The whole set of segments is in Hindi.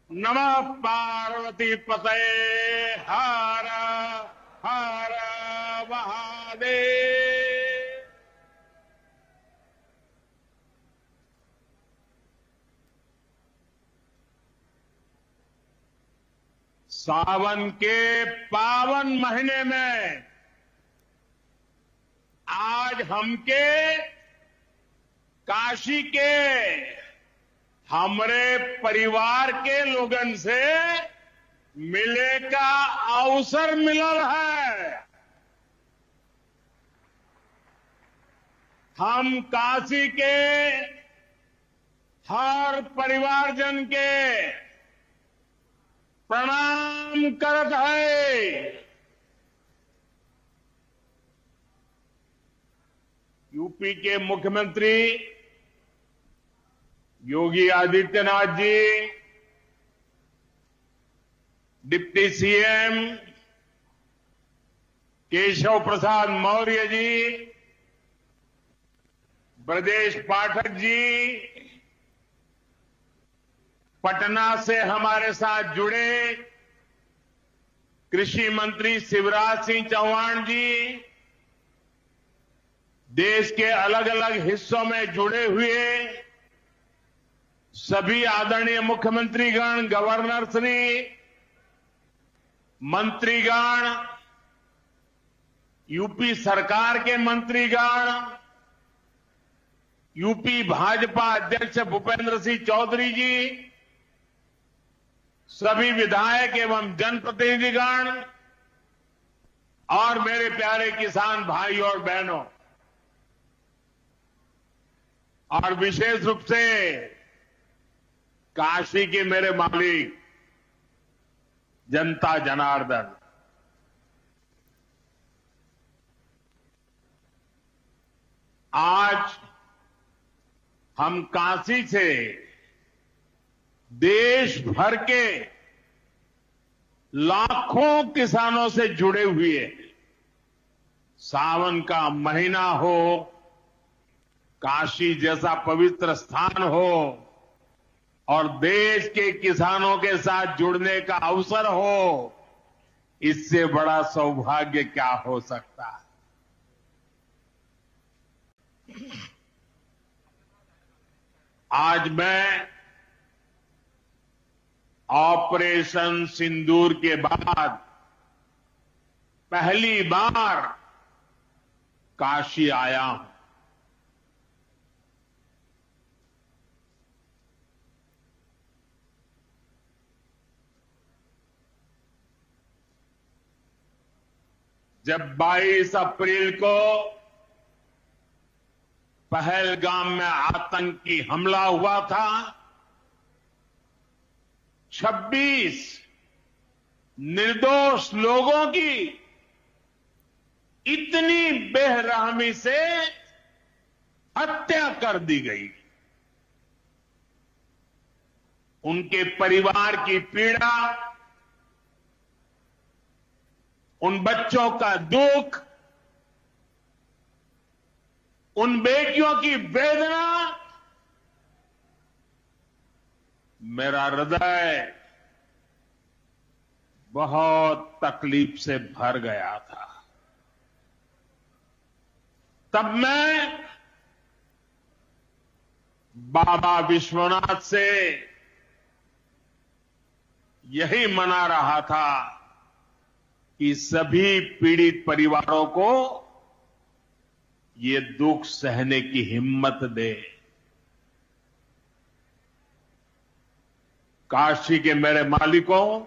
नमः पार्वती पतये हर हर महादेव। सावन के पावन महीने में आज हमके काशी के हमरे परिवार के लोगन से मिले का अवसर मिलल है। हम काशी के हर परिवारजन के प्रणाम करत है। यूपी के मुख्यमंत्री योगी आदित्यनाथ जी, डिप्टी सीएम केशव प्रसाद मौर्य जी, ब्रजेश पाठक जी, पटना से हमारे साथ जुड़े कृषि मंत्री शिवराज सिंह चौहान जी, देश के अलग अलग हिस्सों में जुड़े हुए सभी आदरणीय मुख्यमंत्रीगण, गवर्नर श्री, मंत्रीगण, यूपी सरकार के मंत्रीगण, यूपी भाजपा अध्यक्ष भूपेंद्र सिंह चौधरी जी, सभी विधायक एवं जनप्रतिनिधिगण और मेरे प्यारे किसान भाई और बहनों, और विशेष रूप से काशी के मेरे मालिक जनता जनार्दन, आज हम काशी से देश भर के लाखों किसानों से जुड़े हुए, सावन का महीना हो, काशी जैसा पवित्र स्थान हो और देश के किसानों के साथ जुड़ने का अवसर हो, इससे बड़ा सौभाग्य क्या हो सकता है। आज मैं ऑपरेशन सिंदूर के बाद पहली बार काशी आया हूं। जब 22 अप्रैल को पहलगाम में आतंकी हमला हुआ था, 26 निर्दोष लोगों की इतनी बेरहमी से हत्या कर दी गई। उनके परिवार की पीड़ा, उन बच्चों का दुख, उन बेटियों की वेदना, मेरा हृदय बहुत तकलीफ से भर गया था। तब मैं बाबा विश्वनाथ से यही मना रहा था कि सभी पीड़ित परिवारों को ये दुख सहने की हिम्मत दे। काशी के मेरे मालिकों,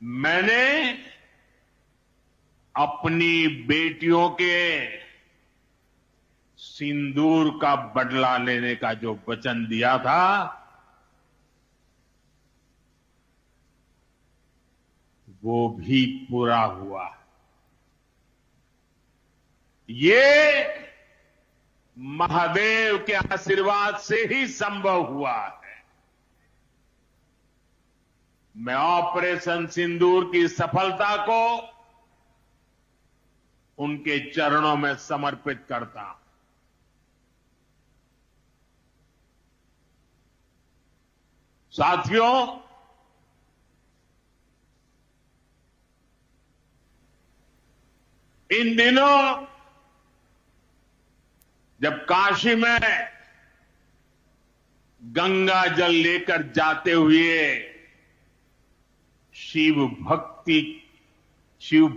मैंने अपनी बेटियों के सिंदूर का बदला लेने का जो वचन दिया था, वो भी पूरा हुआ। ये महादेव के आशीर्वाद से ही संभव हुआ है। मैं ऑपरेशन सिंदूर की सफलता को उनके चरणों में समर्पित करता हूं। साथियों, इन दिनों जब काशी में गंगा जल लेकर जाते हुए शिव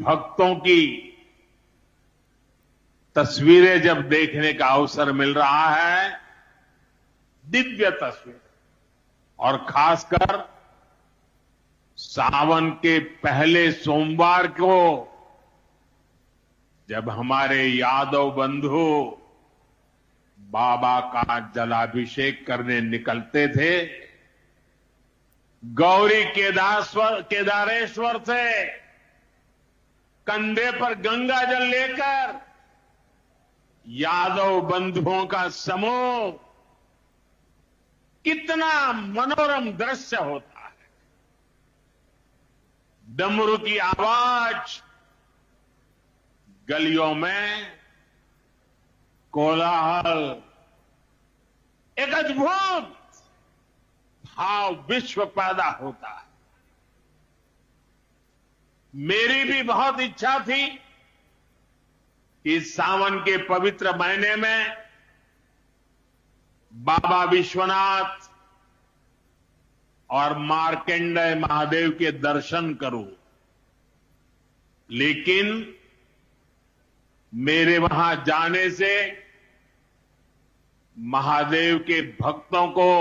भक्तों की तस्वीरें जब देखने का अवसर मिल रहा है, दिव्य तस्वीर, और खासकर सावन के पहले सोमवार को जब हमारे यादव बंधु बाबा का जलाभिषेक करने निकलते थे, गौरी केदारेश्वर से कंधे पर गंगा जल लेकर यादव बंधुओं का समूह, कितना मनोरम दृश्य होता है। डमरू की आवाज, गलियों में कोलाहल, एक अद्भुत भाव विश्व पैदा होता है। मेरी भी बहुत इच्छा थी कि सावन के पवित्र महीने में बाबा विश्वनाथ और मार्कंडेय महादेव के दर्शन करूं, लेकिन मेरे वहां जाने से महादेव के भक्तों को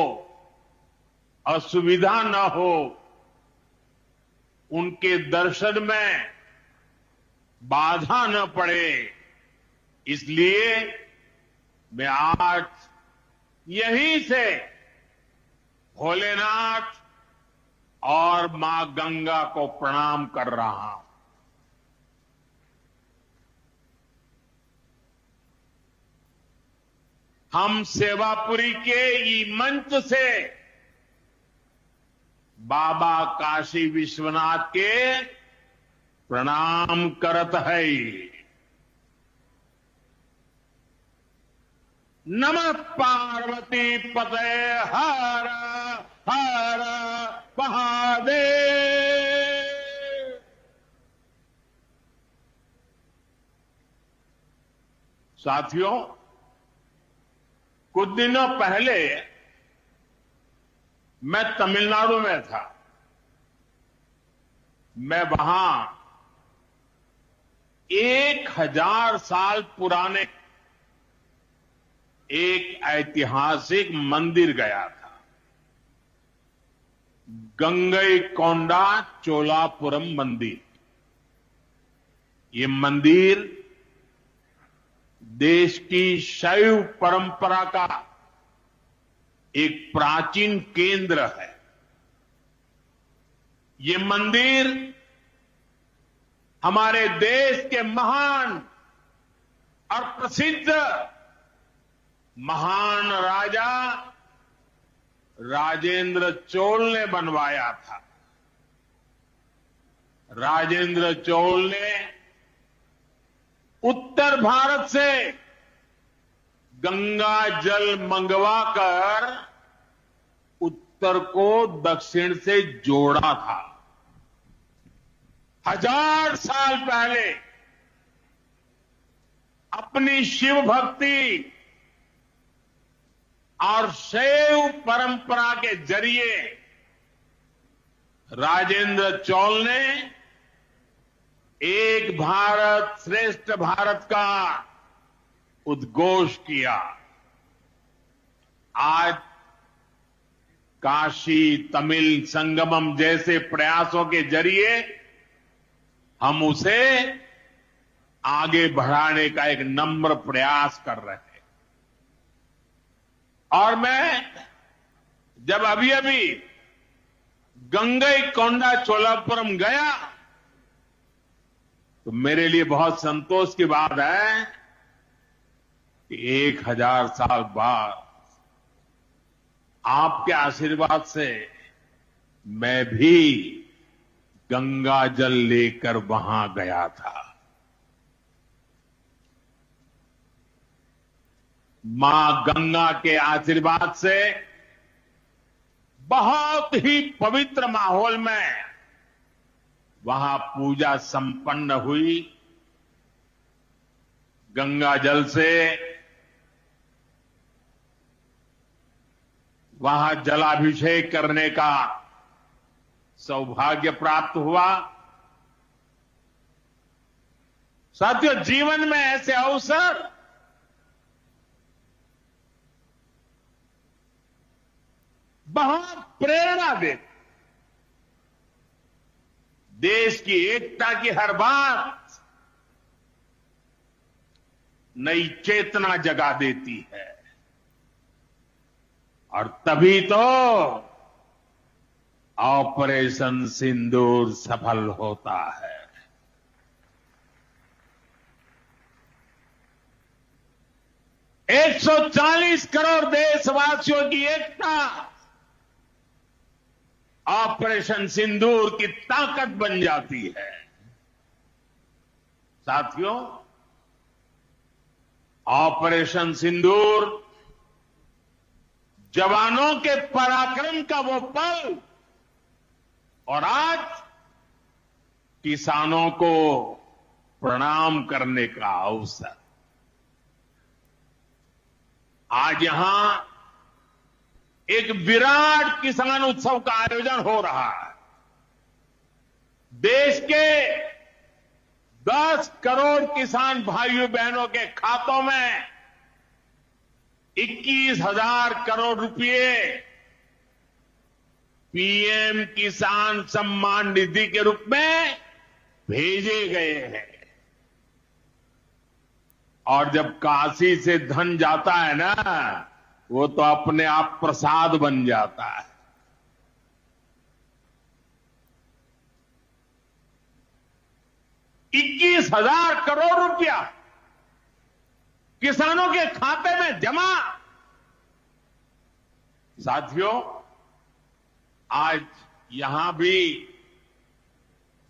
असुविधा न हो, उनके दर्शन में बाधा न पड़े, इसलिए मैं आज यहीं से भोलेनाथ और मां गंगा को प्रणाम कर रहा हूं। हम सेवापुरी के ई मंच से बाबा काशी विश्वनाथ के प्रणाम करत है। नमः पार्वती पते हर हर महादेव। साथियों, कुछ दिनों पहले मैं तमिलनाडु में था। मैं वहां 1000 साल पुराने एक ऐतिहासिक मंदिर गया था, गंगईकोंडा चोलापुरम मंदिर। ये मंदिर देश की शैव परंपरा का एक प्राचीन केंद्र है। ये मंदिर हमारे देश के महान और प्रसिद्ध महान राजा राजेंद्र चोल ने बनवाया था। राजेंद्र चोल ने उत्तर भारत से गंगा जल मंगवाकर उत्तर को दक्षिण से जोड़ा था। 1000 साल पहले अपनी शिव भक्ति और शैव परंपरा के जरिए राजेंद्र चोल ने एक भारत श्रेष्ठ भारत का उद्घोष किया। आज काशी तमिल संगमम जैसे प्रयासों के जरिए हम उसे आगे बढ़ाने का एक नम्र प्रयास कर रहे हैं। और मैं जब अभी अभी गंगईकोंडा चोलापुरम गया तो मेरे लिए बहुत संतोष की बात है कि 1000 साल बाद आपके आशीर्वाद से मैं भी गंगा जल लेकर वहां गया था। मां गंगा के आशीर्वाद से बहुत ही पवित्र माहौल में वहां पूजा संपन्न हुई। गंगा जल से वहां जलाभिषेक करने का सौभाग्य प्राप्त हुआ। साथियों, जीवन में ऐसे अवसर बहुत प्रेरणा देते, देश की एकता की हर बात नई चेतना जगा देती है। और तभी तो ऑपरेशन सिंदूर सफल होता है। 140 करोड़ देशवासियों की एकता ऑपरेशन सिंदूर की ताकत बन जाती है। साथियों, ऑपरेशन सिंदूर जवानों के पराक्रम का वो पल और आज किसानों को प्रणाम करने का अवसर। आज यहां एक विराट किसान उत्सव का आयोजन हो रहा है। देश के 10 करोड़ किसान भाइयों बहनों के खातों में 21,000 करोड़ रुपए पीएम किसान सम्मान निधि के रूप में भेजे गए हैं। और जब काशी से धन जाता है ना, वो तो अपने आप प्रसाद बन जाता है। ₹21,000 करोड़ रुपया किसानों के खाते में जमा। साथियों, आज यहां भी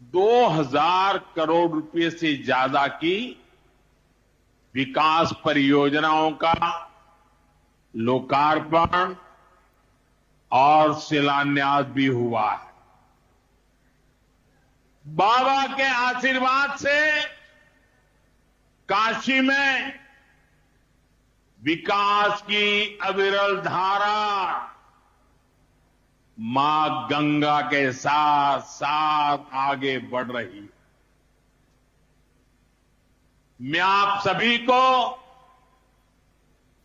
2,000 करोड़ रुपए से ज्यादा की विकास परियोजनाओं का लोकार्पण और शिलान्यास भी हुआ है। बाबा के आशीर्वाद से काशी में विकास की अविरल धारा मां गंगा के साथ साथ आगे बढ़ रही है। मैं आप सभी को,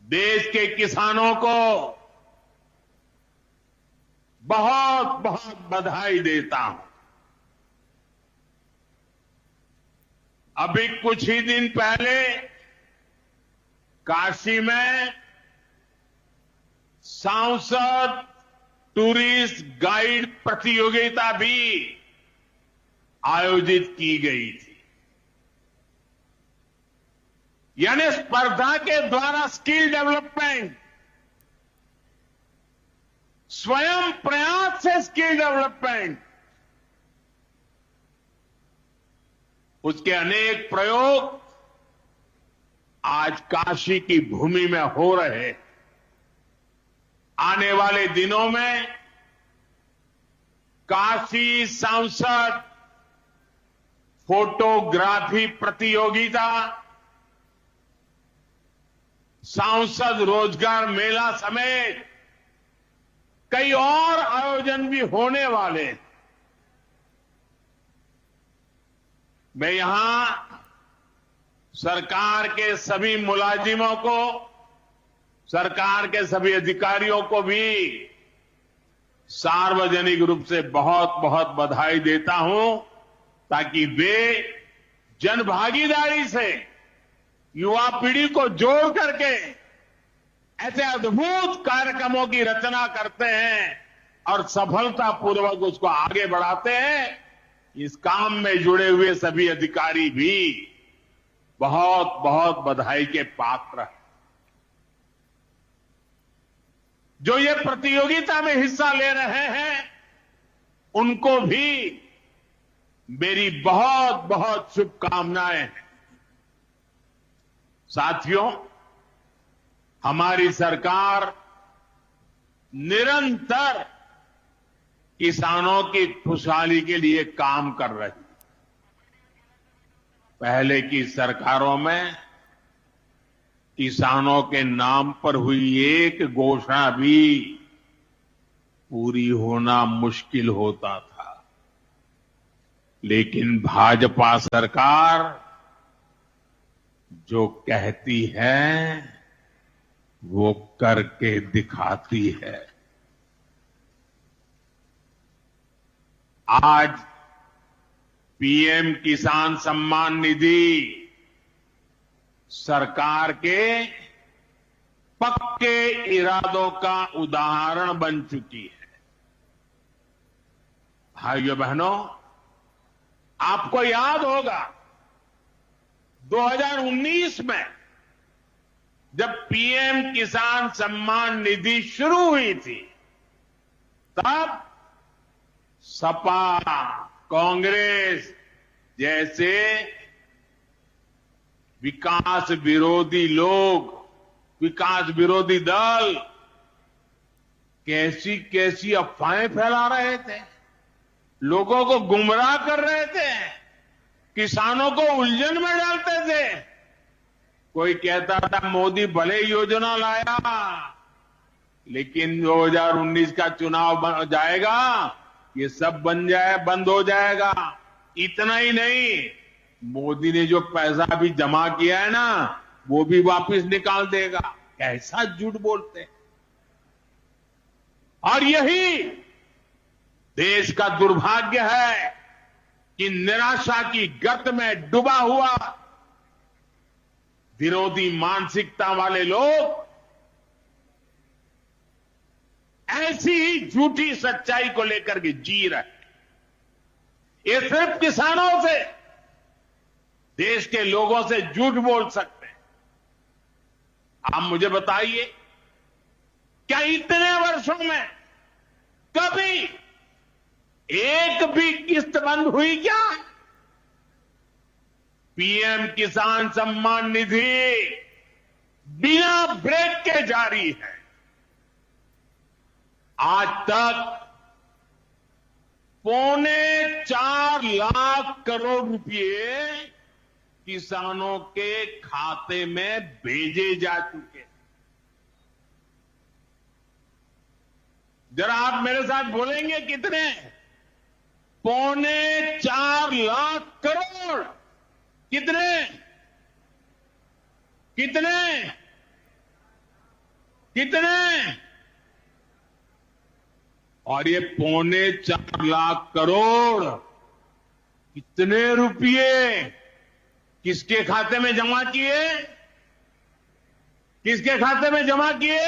देश के किसानों को बहुत बहुत बधाई देता हूं। अभी कुछ ही दिन पहले काशी में सांसद टूरिस्ट गाइड प्रतियोगिता भी आयोजित की गई थी। यानी स्पर्धा के द्वारा स्किल डेवलपमेंट, स्वयं प्रयास से स्किल डेवलपमेंट, उसके अनेक प्रयोग आज काशी की भूमि में हो रहे हैं। आने वाले दिनों में काशी सांसद फोटोग्राफी प्रतियोगिता, सांसद रोजगार मेला समेत कई और आयोजन भी होने वाले हैं। मैं यहां सरकार के सभी मुलाजिमों को, सरकार के सभी अधिकारियों को भी सार्वजनिक रूप से बहुत बहुत बधाई देता हूं, ताकि वे जनभागीदारी से युवा पीढ़ी को जोड़ करके ऐसे अद्भुत कार्यक्रमों की रचना करते हैं और सफलतापूर्वक उसको आगे बढ़ाते हैं। इस काम में जुड़े हुए सभी अधिकारी भी बहुत बहुत बधाई के पात्र हैं। जो ये प्रतियोगिता में हिस्सा ले रहे हैं, उनको भी मेरी बहुत बहुत शुभकामनाएं हैं। साथियों, हमारी सरकार निरंतर किसानों की खुशहाली के लिए काम कर रही। पहले की सरकारों में किसानों के नाम पर हुई एक घोषणा भी पूरी होना मुश्किल होता था, लेकिन भाजपा सरकार जो कहती है वो करके दिखाती है। आज पीएम किसान सम्मान निधि सरकार के पक्के इरादों का उदाहरण बन चुकी है। भाइयों बहनों, आपको याद होगा 2019 में जब पीएम किसान सम्मान निधि शुरू हुई थी, तब सपा, कांग्रेस जैसे विकास विरोधी लोग, विकास विरोधी दल कैसी कैसी अफवाहें फैला रहे थे, लोगों को गुमराह कर रहे थे, किसानों को उलझन में डालते थे। कोई कहता था मोदी भले योजना लाया, लेकिन 2019 का चुनाव जाएगा, ये सब बंद हो जाएगा। इतना ही नहीं, मोदी ने जो पैसा भी जमा किया है ना, वो भी वापस निकाल देगा। कैसा झूठ बोलते हैं। और यही देश का दुर्भाग्य है कि निराशा की गर्त में डूबा हुआ विरोधी मानसिकता वाले लोग ऐसी ही झूठी सच्चाई को लेकर के जी रहे हैं। ये सिर्फ किसानों से, देश के लोगों से झूठ बोल सकते हैं। आप मुझे बताइए, क्या इतने वर्षों में कभी एक भी किस्त बंद हुई क्या? पीएम किसान सम्मान निधि बिना ब्रेक के जारी है। आज तक 4.25 लाख करोड़ रुपए किसानों के खाते में भेजे जा चुके। जरा आप मेरे साथ बोलेंगे कितने? 4.25 लाख करोड़। कितने कितने कितने? और ये 4.25 लाख करोड़ कितने रुपये किसके खाते में जमा किए? किसके खाते में जमा किए?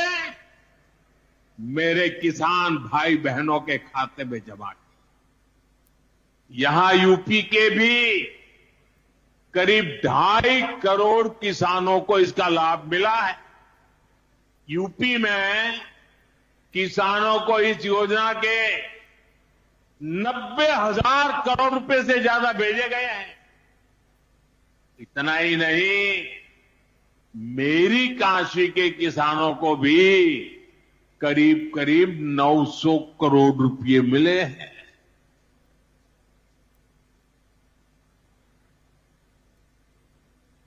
मेरे किसान भाई बहनों के खाते में जमा किए। यहां यूपी के भी करीब 2.5 करोड़ किसानों को इसका लाभ मिला है। यूपी में किसानों को इस योजना के 90,000 करोड़ रुपए से ज्यादा भेजे गए हैं। इतना ही नहीं, मेरी काशी के किसानों को भी करीब करीब 900 करोड़ रुपए मिले हैं।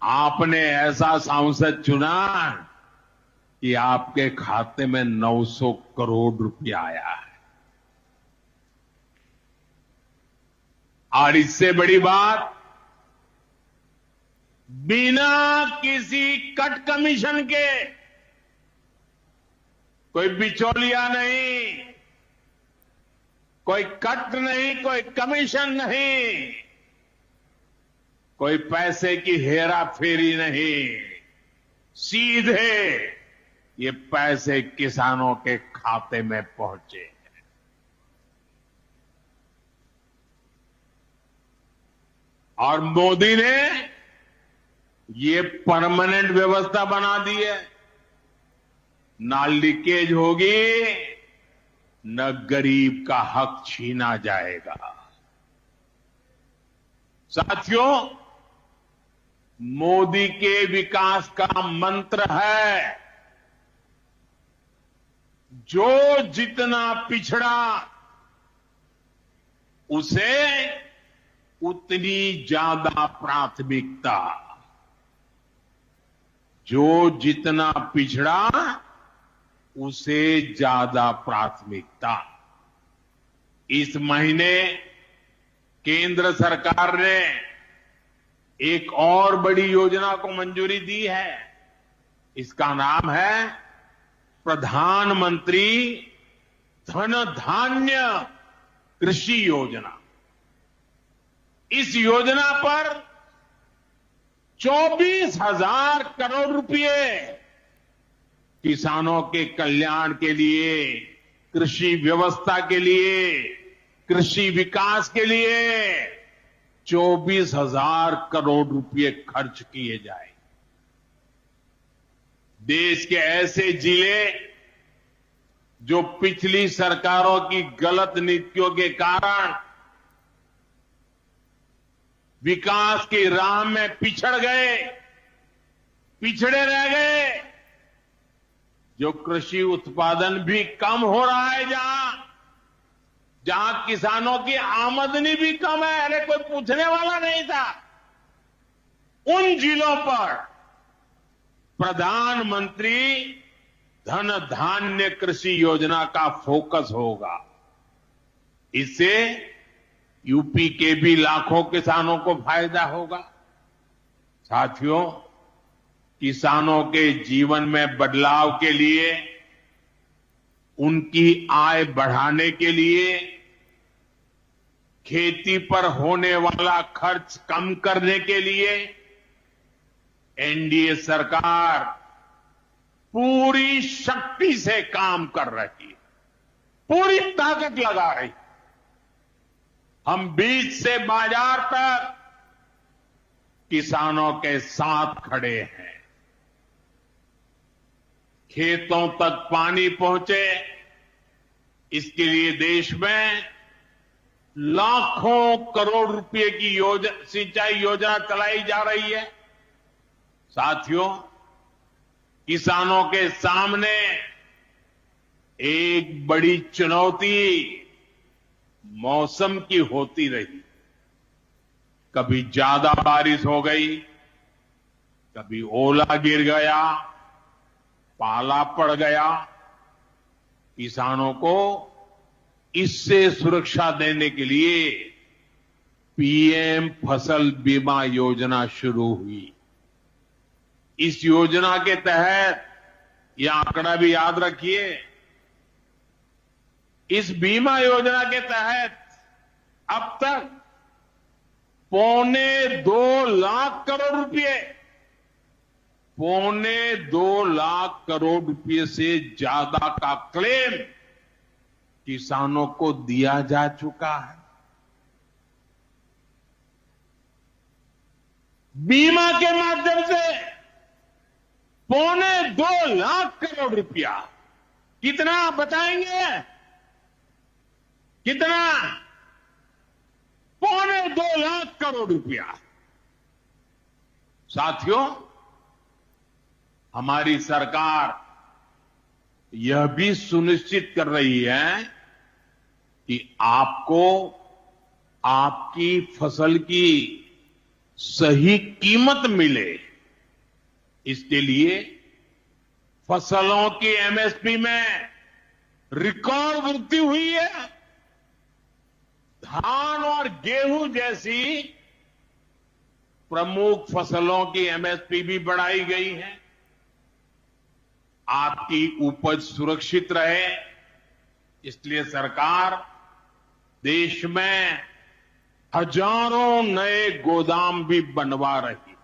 आपने ऐसा सांसद चुना कि आपके खाते में 900 करोड़ रुपया आया है। और इससे बड़ी बात, बिना किसी कट कमीशन के, कोई बिचौलिया नहीं, कोई कट नहीं, कोई कमीशन नहीं, कोई पैसे की हेरा फेरी नहीं, सीधे ये पैसे किसानों के खाते में पहुंचे हैं। और मोदी ने ये परमानेंट व्यवस्था बना दी है। ना लीकेज होगी, न गरीब का हक छीना जाएगा। साथियों, मोदी के विकास का मंत्र है, जो जितना पिछड़ा उसे उतनी ज्यादा प्राथमिकता। जो जितना पिछड़ा उसे ज्यादा प्राथमिकता। इस महीने केंद्र सरकार ने एक और बड़ी योजना को मंजूरी दी है। इसका नाम है प्रधानमंत्री धन धान्य कृषि योजना। इस योजना पर 24,000 करोड़ रुपए किसानों के कल्याण के लिए, कृषि व्यवस्था के लिए, कृषि विकास के लिए 24,000 करोड़ रुपए खर्च किए जाए। देश के ऐसे जिले जो पिछली सरकारों की गलत नीतियों के कारण विकास की राह में पिछड़ गए, पिछड़े रह गए, जो कृषि उत्पादन भी कम हो रहा है, जहां किसानों की आमदनी भी कम है, अरे कोई पूछने वाला नहीं था, उन जिलों पर प्रधानमंत्री धन धान्य कृषि योजना का फोकस होगा। इससे यूपी के भी लाखों किसानों को फायदा होगा। साथियों, किसानों के जीवन में बदलाव के लिए, उनकी आय बढ़ाने के लिए, खेती पर होने वाला खर्च कम करने के लिए एनडीए सरकार पूरी शक्ति से काम कर रही है, पूरी ताकत लगा रही है। हम बीज से बाजार तक किसानों के साथ खड़े हैं। खेतों तक पानी पहुंचे, इसके लिए देश में लाखों करोड़ रुपए की सिंचाई योजना चलाई जा रही है। साथियों, किसानों के सामने एक बड़ी चुनौती मौसम की होती रही। कभी ज्यादा बारिश हो गई, कभी ओला गिर गया, पाला पड़ गया। किसानों को इससे सुरक्षा देने के लिए पीएम फसल बीमा योजना शुरू हुई। इस योजना के तहत, यह आंकड़ा भी याद रखिए, इस बीमा योजना के तहत अब तक 2.25 लाख करोड़ रुपए, 2.25 लाख करोड़ रुपए से ज्यादा का क्लेम किसानों को दिया जा चुका है। बीमा के माध्यम से 2.25 लाख करोड़ रुपया। कितना बताएंगे? कितना? 2.25 लाख करोड़ रुपया। साथियों, हमारी सरकार यह भी सुनिश्चित कर रही है कि आपको आपकी फसल की सही कीमत मिले। इसके लिए फसलों की एमएसपी में रिकॉर्ड वृद्धि हुई है। धान और गेहूं जैसी प्रमुख फसलों की एमएसपी भी बढ़ाई गई है। आपकी उपज सुरक्षित रहे, इसलिए सरकार देश में हजारों नए गोदाम भी बनवा रही है।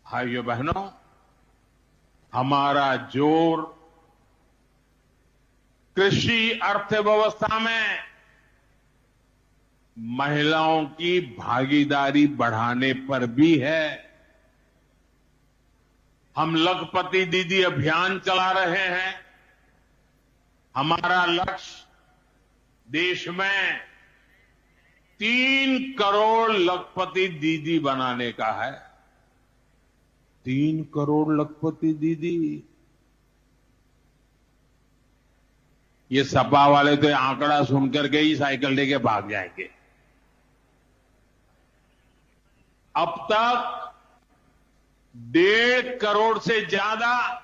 भाइयों बहनों, हमारा जोर कृषि अर्थव्यवस्था में महिलाओं की भागीदारी बढ़ाने पर भी है। हम लखपति दीदी अभियान चला रहे हैं। हमारा लक्ष्य देश में 3 करोड़ लखपति दीदी बनाने का है। 3 करोड़ लखपति दीदी। ये सपा वाले तो ये आंकड़ा सुनकर के ही साइकिल लेके भाग जाएंगे। अब तक 1.5 करोड़ से ज्यादा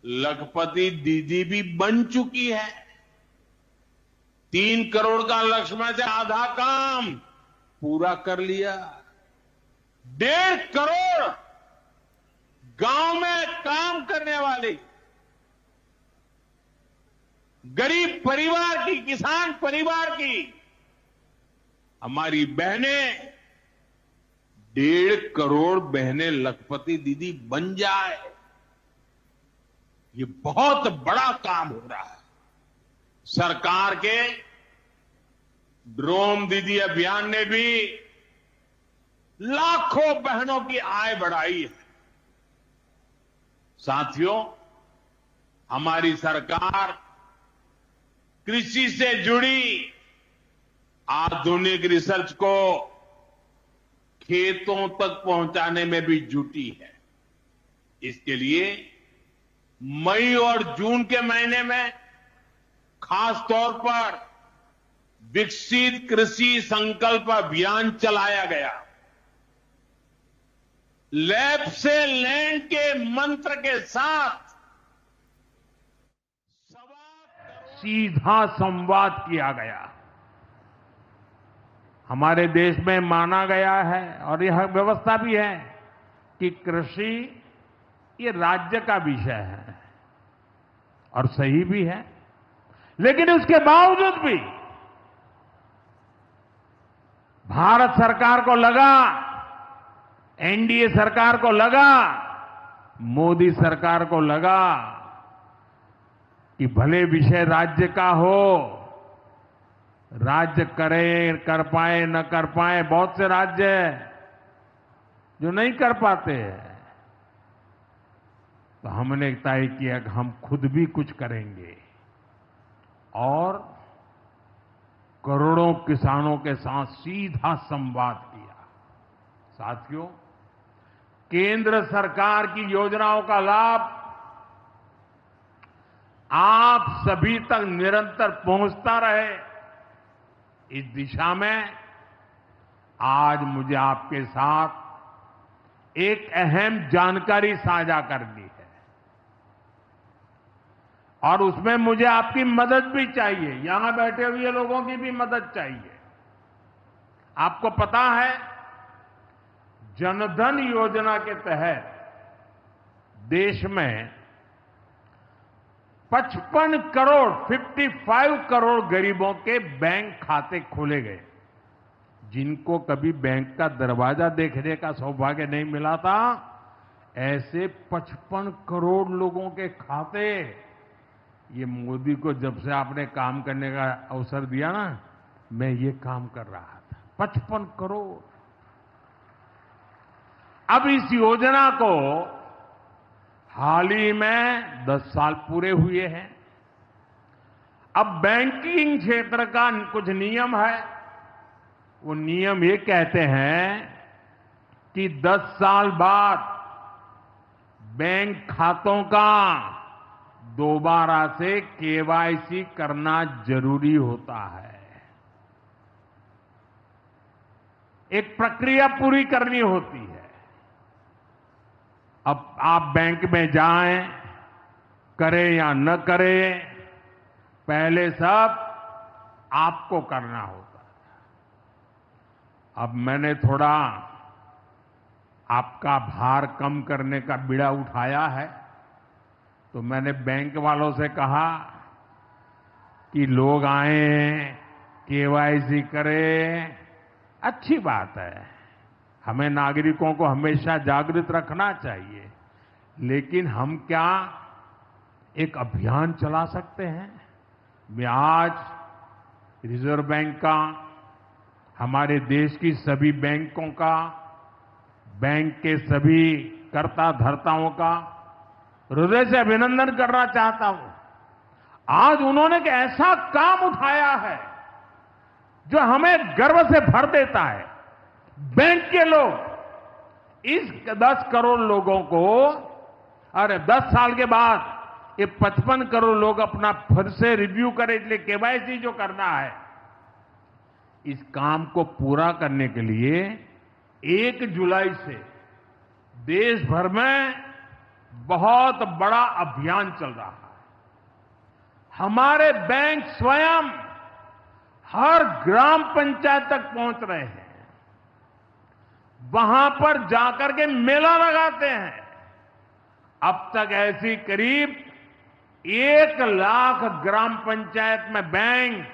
लखपति दीदी भी बन चुकी है। 3 करोड़ का लक्ष्य में से आधा काम पूरा कर लिया। 1.5 करोड़ गांव में काम करने वाली गरीब परिवार की, किसान परिवार की हमारी बहनें, 1.5 करोड़ बहनें लखपति दीदी बन जाए, ये बहुत बड़ा काम हो रहा है। सरकार के ड्रोन दीदी अभियान ने भी लाखों बहनों की आय बढ़ाई है। साथियों, हमारी सरकार कृषि से जुड़ी आधुनिक रिसर्च को खेतों तक पहुंचाने में भी जुटी है। इसके लिए मई और जून के महीने में खास तौर पर विकसित कृषि संकल्प अभियान चलाया गया। लैब से लैंड के मंत्र के साथ सीधा संवाद किया गया। हमारे देश में माना गया है और यह व्यवस्था भी है कि कृषि ये राज्य का विषय है और सही भी है, लेकिन उसके बावजूद भी भारत सरकार को लगा, एनडीए सरकार को लगा, मोदी सरकार को लगा कि भले विषय राज्य का हो, राज्य करे, कर पाए न कर पाए, बहुत से राज्य जो नहीं कर पाते हैं, तो हमने तय किया कि हम खुद भी कुछ करेंगे और करोड़ों किसानों के साथ सीधा संवाद किया। साथियों, केंद्र सरकार की योजनाओं का लाभ आप सभी तक निरंतर पहुंचता रहे, इस दिशा में आज मुझे आपके साथ एक अहम जानकारी साझा करनी है और उसमें मुझे आपकी मदद भी चाहिए, यहां बैठे हुए लोगों की भी मदद चाहिए। आपको पता है, जनधन योजना के तहत देश में 55 करोड़ गरीबों के बैंक खाते खोले गए। जिनको कभी बैंक का दरवाजा देखने का सौभाग्य नहीं मिला था, ऐसे 55 करोड़ लोगों के खाते, ये मोदी को जब से आपने काम करने का अवसर दिया ना, मैं ये काम कर रहा था। 55 करोड़। अब इस योजना को हाल ही में 10 साल पूरे हुए हैं। अब बैंकिंग क्षेत्र का कुछ नियम है। वो नियम ये कहते हैं कि 10 साल बाद बैंक खातों का दोबारा से केवाईसी करना जरूरी होता है। एक प्रक्रिया पूरी करनी होती है। अब आप बैंक में जाएं, करें या न करें, पहले सब आपको करना होता है। अब मैंने थोड़ा आपका भार कम करने का बीड़ा उठाया है, तो मैंने बैंक वालों से कहा कि लोग आएं, केवाईसी करें, अच्छी बात है, हमें नागरिकों को हमेशा जागृत रखना चाहिए, लेकिन हम क्या एक अभियान चला सकते हैं? मैं आज रिजर्व बैंक का, हमारे देश की सभी बैंकों का, बैंक के सभी कर्ता धर्ताओं का हृदय से अभिनंदन करना चाहता हूं। आज उन्होंने एक ऐसा काम उठाया है जो हमें गर्व से भर देता है। बैंक के लोग इस 10 करोड़ लोगों को, अरे 10 साल के बाद ये 55 करोड़ लोग अपना फिर से रिव्यू करें, इसलिए केवाईसी जो करना है, इस काम को पूरा करने के लिए 1 जुलाई से देश भर में बहुत बड़ा अभियान चल रहा है। हमारे बैंक स्वयं हर ग्राम पंचायत तक पहुंच रहे हैं, वहां पर जाकर के मेला लगाते हैं। अब तक ऐसी करीब 1 लाख ग्राम पंचायत में बैंक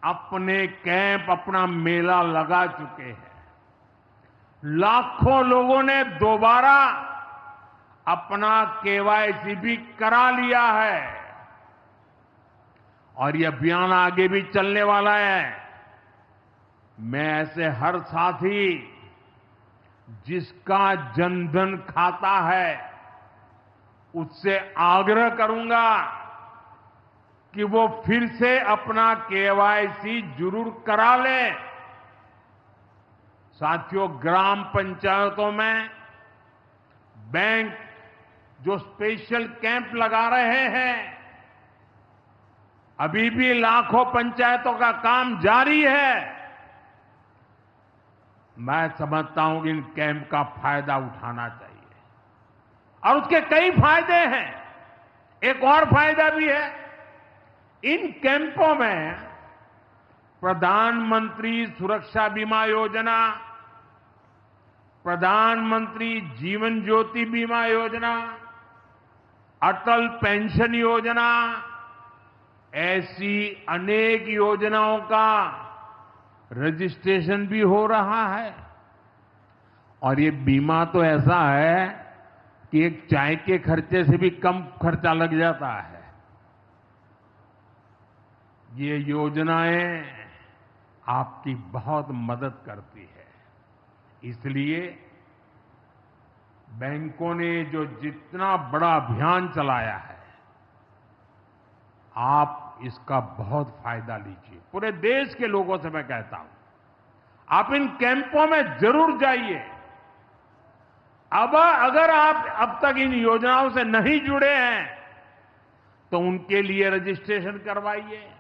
अपने कैंप, अपना मेला लगा चुके हैं। लाखों लोगों ने दोबारा अपना केवाईसी भी करा लिया है और ये अभियान आगे भी चलने वाला है। मैं ऐसे हर साथी जिसका जनधन खाता है उससे आग्रह करूंगा कि वो फिर से अपना केवाईसी जरूर करा ले। साथियों, ग्राम पंचायतों में बैंक जो स्पेशल कैंप लगा रहे हैं, अभी भी लाखों पंचायतों का काम जारी है। मैं समझता हूं कि इन कैंप का फायदा उठाना चाहिए और उसके कई फायदे हैं। एक और फायदा भी है, इन कैंपों में प्रधानमंत्री सुरक्षा बीमा योजना, प्रधानमंत्री जीवन ज्योति बीमा योजना, अटल पेंशन योजना, ऐसी अनेक योजनाओं का रजिस्ट्रेशन भी हो रहा है। और ये बीमा तो ऐसा है कि एक चाय के खर्चे से भी कम खर्चा लग जाता है। ये योजनाएं आपकी बहुत मदद करती है। इसलिए बैंकों ने जो जितना बड़ा अभियान चलाया है, आप इसका बहुत फायदा लीजिए। पूरे देश के लोगों से मैं कहता हूं, आप इन कैंपों में जरूर जाइए। अब अगर आप अब तक इन योजनाओं से नहीं जुड़े हैं तो उनके लिए रजिस्ट्रेशन करवाइए।